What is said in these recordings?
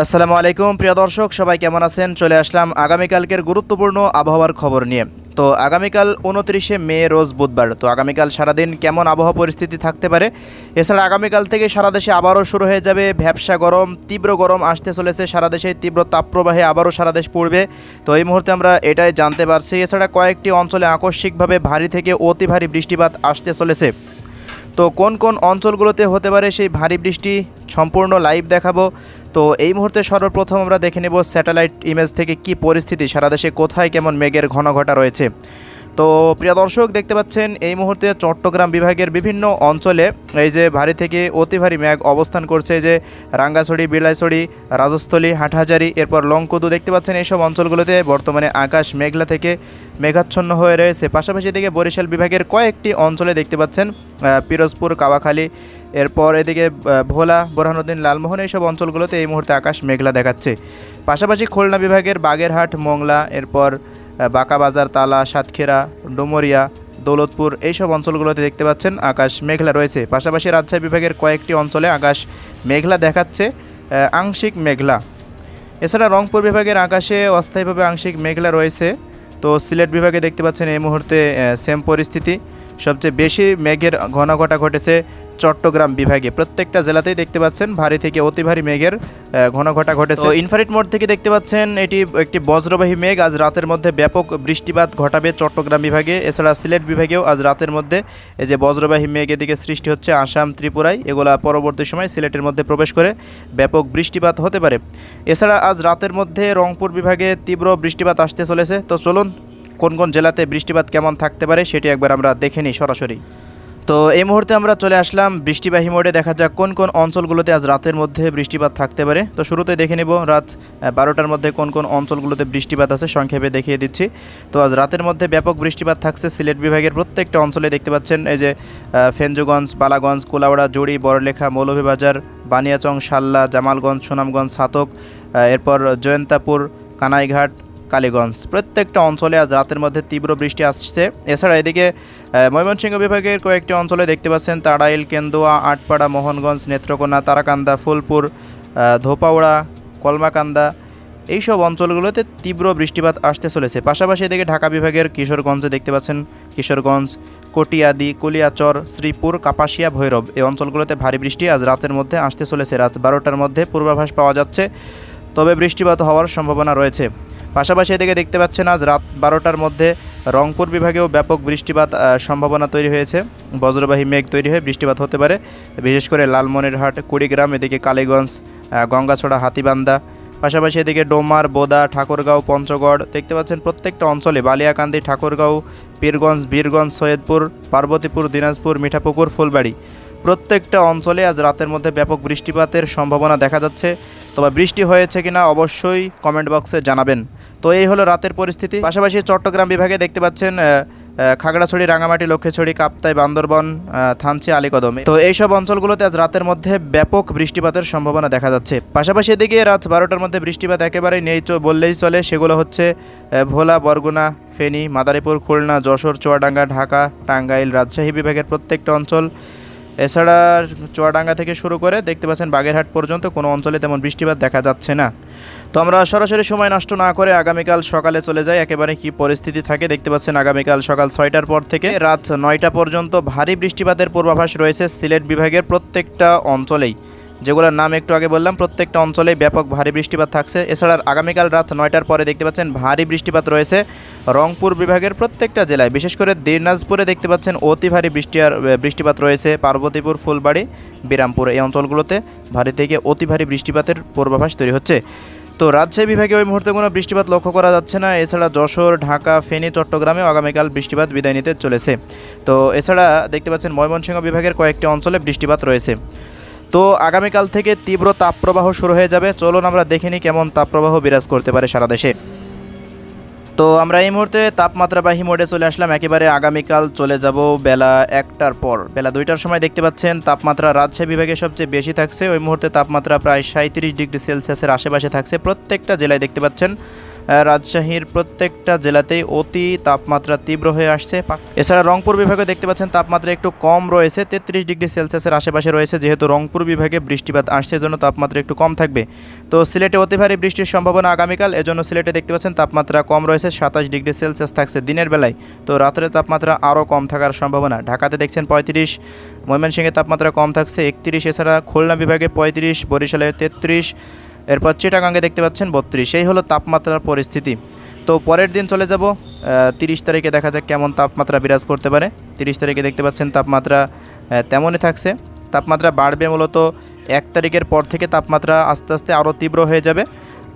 আসসালামু আলাইকুম প্রিয় দর্শক, সবাই কেমন আছেন? চলে আসলাম আগামীকালকের গুরুত্বপূর্ণ আবহাওয়ার খবর নিয়ে। তো আগামীকাল 29শে মে রোজ বুধবার। তো আগামীকাল সারাদিন কেমন আবহাওয়া পরিস্থিতি থাকতে পারে? এছাড়া আগামীকাল থেকে সারা দেশে আবারও শুরু হয়ে যাবে ভ্যাপসা গরম, তীব্র গরম আসতে চলেছে। সারা দেশে তীব্র তাপপ্রবাহে আবারও সারা দেশ পড়বে। তো এই মুহূর্তে আমরা এটাই জানতে পারছি। এছাড়া কয়েকটি অঞ্চলে আকস্মিকভাবে ভারী থেকে অতি ভারী বৃষ্টিপাত আসতে চলেছে। তো কোন কোন অঞ্চলগুলোতে হতে পারে সেই ভারী বৃষ্টি সম্পূর্ণ লাইভ দেখাবো। তো এই মুহূর্তে সর্বপ্রথম আমরা দেখে নেব স্যাটেলাইট ইমেজ থেকে কি পরিস্থিতি, সারা দেশে কোথায় কেমন মেঘের ঘনঘটা রয়েছে। তো প্রিয় দর্শক, দেখতে পাচ্ছেন এই মুহূর্তে চট্টগ্রাম বিভাগের বিভিন্ন অঞ্চলে এই যে ভারী থেকে অতি ভারী মেঘ অবস্থান করছে। যে রাঙ্গাছড়ি, বিলাইছড়ি, রাজস্থলী, হাটহাজারি, এরপর লংকুদু দেখতে পাচ্ছেন এইসব অঞ্চলগুলোতে বর্তমানে আকাশ মেঘলা থেকে মেঘাচ্ছন্ন হয়ে রয়েছে। পাশাপাশি এদিকে বরিশাল বিভাগের কয়েকটি অঞ্চলে দেখতে পাচ্ছেন পিরোজপুর, কাওয়াখালী, এরপর এদিকে ভোলা, বোরহানুদ্দিন, লালমোহন এইসব অঞ্চলগুলোতে এই মুহূর্তে আকাশ মেঘলা দেখাচ্ছে। পাশাপাশি খুলনা বিভাগের বাগেরহাট, মোংলা, এরপর বাঁকাবাজার, তালা, সাতক্ষীরা, ডুমুরিয়া, দৌলতপুর এইসব অঞ্চলগুলোতে দেখতে পাচ্ছেন আকাশ মেঘলা রয়েছে। পাশাপাশি রাজশাহী বিভাগের কয়েকটি অঞ্চলে আকাশ মেঘলা দেখাচ্ছে, আংশিক মেঘলা। এছাড়া রংপুর বিভাগের আকাশে অস্থায়ীভাবে আংশিক মেঘলা রয়েছে। তো সিলেট বিভাগে দেখতে পাচ্ছেন এই মুহূর্তে সেম পরিস্থিতি। সবচেয়ে বেশি মেঘের ঘনঘটা ঘটেছে চট্টগ্রাম বিভাগে। প্রত্যেকটা জেলাতেই দেখতে পাচ্ছেন ভারী থেকে অতি ভারী মেঘের ঘনঘটা ঘটেছে। তো ইনফ্রারেড মোড থেকে দেখতে পাচ্ছেন এটি একটি বজ্রবাহী মেঘ। আজ রাতের মধ্যে ব্যাপক বৃষ্টিপাত ঘটাবে চট্টগ্রাম বিভাগে। এছাড়া সিলেট বিভাগেও আজ রাতের মধ্যে এই যে বজ্রবাহী মেঘ এদিকে সৃষ্টি হচ্ছে আসাম, ত্রিপুরায়, এগুলা পরবর্তী সময় সিলেটের মধ্যে প্রবেশ করে ব্যাপক বৃষ্টিপাত হতে পারে। এছাড়া আজ রাতের মধ্যে রংপুর বিভাগে তীব্র বৃষ্টিপাত আসতে চলেছে। তো চলুন কোন কোন জেলাতে বৃষ্টিপাত কেমন থাকতে পারে সেটি একবার আমরা দেখে নিই সরাসরি। তো এই মুহূর্তে আমরা চলে আসলাম বৃষ্টিবাহী মোডে। দেখা যাক কোন কোন অঞ্চলগুলোতে আজ রাতের মধ্যে বৃষ্টিপাত থাকতে পারে। তো শুরুতে দেখে নেব রাত 12টার মধ্যে কোন কোন অঞ্চলগুলোতে বৃষ্টিপাত আছে, সংক্ষেপে দেখিয়ে দিচ্ছি। তো আজ রাতের মধ্যে ব্যাপক বৃষ্টিপাত থাকছে সিলেট বিভাগের প্রত্যেকটা অঞ্চলে। দেখতে পাচ্ছেন এই যে ফেঞ্জুগঞ্জ, বালাগঞ্জ, কুলাউড়া, জুড়ি, বড়লেখা, মৌলভীবাজার, বানিয়াচং, শাল্লা, জামালগঞ্জ, সুনামগঞ্জ, ছাতক, এরপর জয়ন্তাপুর, কানাইঘাট, কালীগঞ্জ, প্রত্যেকটা অঞ্চলে আজ রাতের মধ্যে তীব্র বৃষ্টি আসছে। এছাড়া এদিকে ময়মনসিংহ বিভাগের কয়েকটি অঞ্চলে দেখতে পাচ্ছেন তাড়াইল, কেন্দুয়া, আটপাড়া, মোহনগঞ্জ, নেত্রকোনা, তারাকান্দা, ফুলপুর, ধোপাউড়া, কলমাকান্দা এইসব অঞ্চলগুলোতে তীব্র বৃষ্টিপাত আসতে চলেছে। পাশাপাশি এদিকে ঢাকা বিভাগের কিশোরগঞ্জে দেখতে পাচ্ছেন কিশোরগঞ্জ, কটিয়াদি, কলিয়াচর, শ্রীপুর, কাপাসিয়া, ভৈরব এই অঞ্চলগুলোতে ভারী বৃষ্টি আজ রাতের মধ্যে আসতে চলেছে। রাত 12টার মধ্যে পূর্বাভাস পাওয়া যাচ্ছে, তবে বৃষ্টিপাত হওয়ার সম্ভাবনা রয়েছে। পাশাপাশি এদিকে দেখতে পাচ্ছেন আজ রাত 12টার মধ্যে রংপুর বিভাগেও ব্যাপক বৃষ্টিপাত সম্ভাবনা তৈরি হয়েছে। বজ্রবাহী মেঘ তৈরি হয়ে বৃষ্টিপাত হতে পারে, বিশেষ করে লালমনিরহাট, কুড়িগ্রাম, এদিকে কালীগঞ্জ, গঙ্গাছড়া, হাতীবান্ধা। পাশাপাশি এদিকে ডোমার, বোদা, ঠাকুরগাঁও, পঞ্চগড় দেখতে পাচ্ছেন প্রত্যেকটা অঞ্চলে, বালিয়াকান্দি, ঠাকুরগাঁও, পীরগঞ্জ, বীরগঞ্জ, সৈয়দপুর, পার্বতীপুর, দিনাজপুর, মিঠাপুকুর, ফুলবাড়ি প্রত্যেকটা অঞ্চলে আজ রাতের মধ্যে ব্যাপক বৃষ্টিপাতের সম্ভাবনা দেখা যাচ্ছে। তবে বৃষ্টি হয়েছে কিনা অবশ্যই কমেন্ট বক্সে জানাবেন। তো এই হলো রাতের পরিস্থিতি। পাশাপাশি চট্টগ্রাম বিভাগে দেখতে পাচ্ছেন খাগড়াছড়ি, রাঙামাটি, লক্ষ্মীছড়ি, কাপ্তাই, বান্দরবন, থানচি, আলীকদম। তো এইসব অঞ্চলগুলোতে আজ রাতের মধ্যে ব্যাপক বৃষ্টিপাতের সম্ভাবনা দেখা যাচ্ছে। পাশাপাশি এদিকে রাত 12টার মধ্যে বৃষ্টিপাত একেবারেই নেই বললেই চলে। সেগুলো হচ্ছে ভোলা, বরগুনা, ফেনী, মাদারীপুর, খুলনা, যশোর, চুয়াডাঙ্গা, ঢাকা, টাঙ্গাইল, রাজশাহী বিভাগের প্রত্যেকটা অঞ্চল। এছাড়া চুয়াডাঙ্গা থেকে শুরু করে দেখতে পাচ্ছেন বাগেরহাট পর্যন্ত কোনো অঞ্চলে তেমন বৃষ্টিপাত দেখা যাচ্ছে না। তো আমরা সরাসরি সময় নষ্ট না করে আগামীকাল সকালে চলে যাই, একেবারে কি পরিস্থিতি থাকে। দেখতে পাচ্ছেন আগামীকাল সকাল 6টার পর থেকে রাত 9টা পর্যন্ত ভারী বৃষ্টিপাতের পূর্বাভাস রয়েছে সিলেট বিভাগের প্রত্যেকটা অঞ্চলেই। যেগুলোর নাম একটু আগে বললাম, প্রত্যেকটা অঞ্চলেই ব্যাপক ভারী বৃষ্টিপাত থাকছে। এছাড়া আগামীকাল রাত 9টার পরে দেখতে পাচ্ছেন ভারী বৃষ্টিপাত রয়েছে রংপুর বিভাগের প্রত্যেকটা জেলায়। বিশেষ করে দিনাজপুরে দেখতে পাচ্ছেন অতি ভারী বৃষ্টিপাত রয়েছে। পার্বতীপুর, ফুলবাড়ি, বিরামপুর এই অঞ্চলগুলোতে ভারী থেকে অতি ভারী বৃষ্টিপাতের পূর্বাভাস তৈরি হচ্ছে। তো রাজশাহী বিভাগে ওই মুহূর্তে কোনো বৃষ্টিপাত লক্ষ্য করা যাচ্ছে না। এছাড়া যশোর, ঢাকা, ফেনী, চট্টগ্রামেও আগামীকাল বৃষ্টিপাত বিদায় নিতে চলেছে। তো এছাড়া দেখতে পাচ্ছেন ময়মনসিংহ বিভাগের কয়েকটি অঞ্চলে বৃষ্টিপাত রয়েছে। তো আগামীকাল থেকে তীব্র তাপপ্রবাহ শুরু হয়ে যাবে। চলুন আমরা দেখে নিই কেমন তাপপ্রবাহ বিরাজ করতে পারে সারা দেশে। তো আমরা এই মুহূর্তে তাপমাত্রাবাহী মোডে চলে আসলাম। একেবারে আগামীকাল চলে যাব বেলা 1টার পর। বেলা 2টার সময় দেখতে পাচ্ছেন তাপমাত্রা রাজশাহী বিভাগে সবচেয়ে বেশি থাকছে। ওই মুহূর্তে তাপমাত্রা প্রায় 37 ডিগ্রি সেলসিয়াসের আশেপাশে থাকছে। প্রত্যেকটা জেলায় দেখতে পাচ্ছেন রাজশাহীর প্রত্যেকটা জেলাতেই অতি তাপমাত্রা তীব্র হয়ে আসছে। এছাড়া রংপুর বিভাগে দেখতে পাচ্ছেন তাপমাত্রা একটু কম রয়েছে, 33 ডিগ্রি সেলসিয়াসের আশেপাশে রয়েছে। যেহেতু রংপুর বিভাগে বৃষ্টিপাত আসছে, এজন্য তাপমাত্রা একটু কম থাকবে। তো সিলেটে অতি ভারী বৃষ্টির সম্ভাবনা আগামীকাল, এজন্য সিলেটে দেখতে পাচ্ছেন তাপমাত্রা কম রয়েছে, 27 ডিগ্রি সেলসিয়াস থাকছে দিনের বেলায়। তো রাতের তাপমাত্রা আরও কম থাকার সম্ভাবনা। ঢাকাতে দেখছেন 35, ময়মনসিংহে তাপমাত্রা কম থাকছে 31, এছাড়া খুলনা বিভাগে 35, বরিশালে 33, এরপর চিটাগাঙ্গে দেখতে পাচ্ছেন 32। এই হলো তাপমাত্রার পরিস্থিতি। তো পরের দিন চলে যাব 30 তারিখে, দেখা যাক কেমন তাপমাত্রা বিরাজ করতে পারে। 30 তারিখে দেখতে পাচ্ছেন তাপমাত্রা তেমনই থাকছে। তাপমাত্রা বাড়বে মূলত 1 তারিখের পর থেকে, তাপমাত্রা আস্তে আস্তে আরও তীব্র হয়ে যাবে।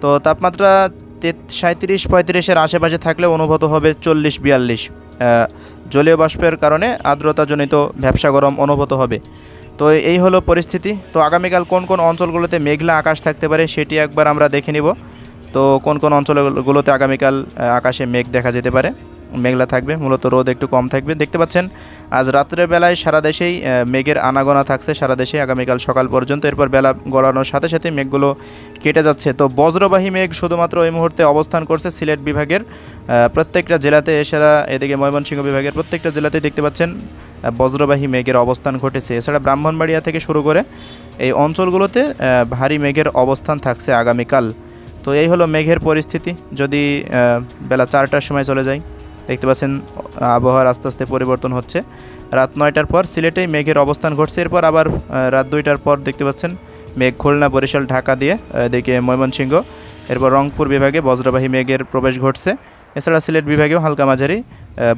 তো তাপমাত্রা 37-35-এর আশেপাশে থাকলে অনুভূত হবে 40-42। জলীয় বাষ্পের কারণে আর্দ্রতাজনিত ভ্যাপসা গরম অনুভূত হবে। তো এই হলো পরিস্থিতি। তো আগামীকাল কোন কোন অঞ্চলগুলোতে মেঘলা আকাশ থাকতে পারে সেটি একবার আমরা দেখে নিব। তো কোন কোন অঞ্চলগুলোতে আগামীকাল আকাশে মেঘ দেখা যেতে পারে, মেঘলা থাকবে, মূলত রোদ একটু কম থাকবে। দেখতে পাচ্ছেন আজ রাত্রের বেলায় সারা দেশেই মেঘের আনাগোনা থাকছে, সারা দেশে আগামীকাল সকাল পর্যন্ত। এরপর বেলা গড়ানোর সাথে সাথে মেঘগুলো কেটে যাচ্ছে। তো বজ্রবাহী মেঘ শুধুমাত্র এই মুহূর্তে অবস্থান করছে সিলেট বিভাগের প্রত্যেকটা জেলাতে। এছাড়া এদিকে ময়মনসিংহ বিভাগের প্রত্যেকটা জেলাতেই দেখতে পাচ্ছেন বজ্রবাহী মেঘের অবস্থান ঘটেছে। এছাড়া ব্রাহ্মণবাড়িয়া থেকে শুরু করে এই অঞ্চলগুলোতে ভারী মেঘের অবস্থান থাকছে আগামীকাল। তো এই হলো মেঘের পরিস্থিতি। যদি বেলা 4টার সময় চলে যায়, দেখতে পাচ্ছেন আবহাওয়ার আস্তে আস্তে পরিবর্তন হচ্ছে। রাত 9টার পর সিলেটেই মেঘের অবস্থান ঘটছে। এরপর আবার রাত 2টার পর দেখতে পাচ্ছেন মেঘ খুলনা, বরিশাল, ঢাকা দিয়ে এদিকে ময়মনসিংহ, এরপর রংপুর বিভাগে বজ্রবাহী মেঘের প্রবেশ ঘটছে। এছাড়া সিলেট বিভাগেও হালকা মাঝারি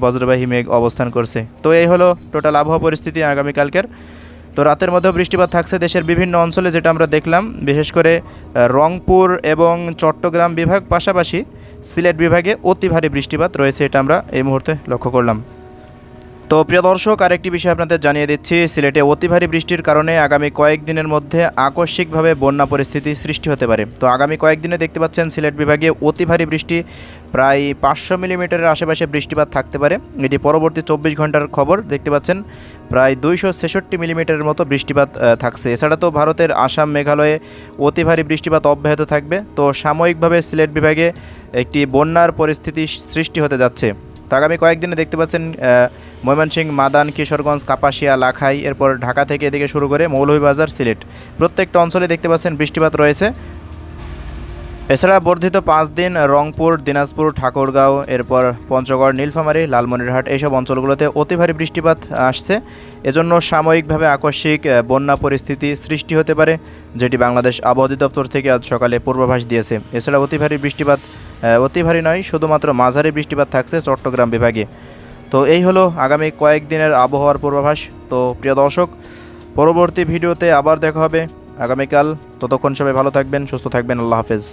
বজ্রবাহী মেঘ অবস্থান করছে। তো এই হলো টোটাল আবহাওয়া পরিস্থিতি আগামীকালকের। তো রাতের মধ্যেও বৃষ্টিপাত থাকছে দেশের বিভিন্ন অঞ্চলে, যেটা আমরা দেখলাম। বিশেষ করে রংপুর এবং চট্টগ্রাম বিভাগ, পাশাপাশি সিলেট বিভাগে অতি ভারী বৃষ্টিপাত রয়েছে, এটা আমরা এই মুহূর্তে লক্ষ্য করলাম। তো প্রিয় দর্শক, আরেকটি বিষয় আপনাদের জানিয়ে দিচ্ছি, সিলেটে অতি ভারী বৃষ্টির কারণে আগামী কয়েকদিনের মধ্যে আকস্মিকভাবে বন্যা পরিস্থিতি সৃষ্টি হতে পারে। তো আগামী কয়েকদিনে দেখতে পাচ্ছেন সিলেট বিভাগে অতি ভারী বৃষ্টি, প্রায় 500 মিলিমিটারের আশেপাশে বৃষ্টিপাত থাকতে পারে। এটি পরবর্তী 24 ঘন্টার খবর। দেখতে পাচ্ছেন প্রায় 266 মিলিমিটারের মতো বৃষ্টিপাত থাকছে। এছাড়া তো ভারতের আসাম, মেঘালয়ে অতি ভারী বৃষ্টিপাত অব্যাহত থাকবে। তো সাময়িকভাবে সিলেট বিভাগে একটি বন্যার পরিস্থিতি সৃষ্টি হতে যাচ্ছে। তো আগামী কয়েকদিনে দেখতে পাচ্ছেন ময়মনসিংহ, মাদান, কিশোরগঞ্জ, কাপাসিয়া, লাখাই, এরপর ঢাকা থেকে এদিকে শুরু করে মৌলভীবাজার, সিলেট প্রত্যেকটা অঞ্চলে দেখতে পাচ্ছেন বৃষ্টিপাত রয়েছে। এছাড়া বর্ধিত 5 দিন রংপুর, দিনাজপুর, ঠাকুরগাঁও, এরপর পঞ্চগড়, নীলফামারী, লালমনিরহাট এইসব অঞ্চলগুলোতে অতি ভারী বৃষ্টিপাত আসছে। এজন্য সাময়িকভাবে আকস্মিক বন্যা পরিস্থিতি সৃষ্টি হতে পারে, যেটি বাংলাদেশ আবহাওয়া অধিদপ্তর থেকে আজ সকালে পূর্বাভাস দিয়েছে। এছাড়া অতি ভারী বৃষ্টিপাত, অতি ভারী নয়, শুধুমাত্র মাঝারি বৃষ্টিপাত থাকছে চট্টগ্রাম বিভাগে। তো এই হলো আগামী কয়েকদিনের আবহাওয়ার পূর্বাভাস। তো প্রিয় দর্শক, পরবর্তী ভিডিওতে আবার দেখা হবে আগামীকাল। ততক্ষণ সবাই ভালো থাকবেন, সুস্থ থাকবেন। আল্লাহ হাফেজ।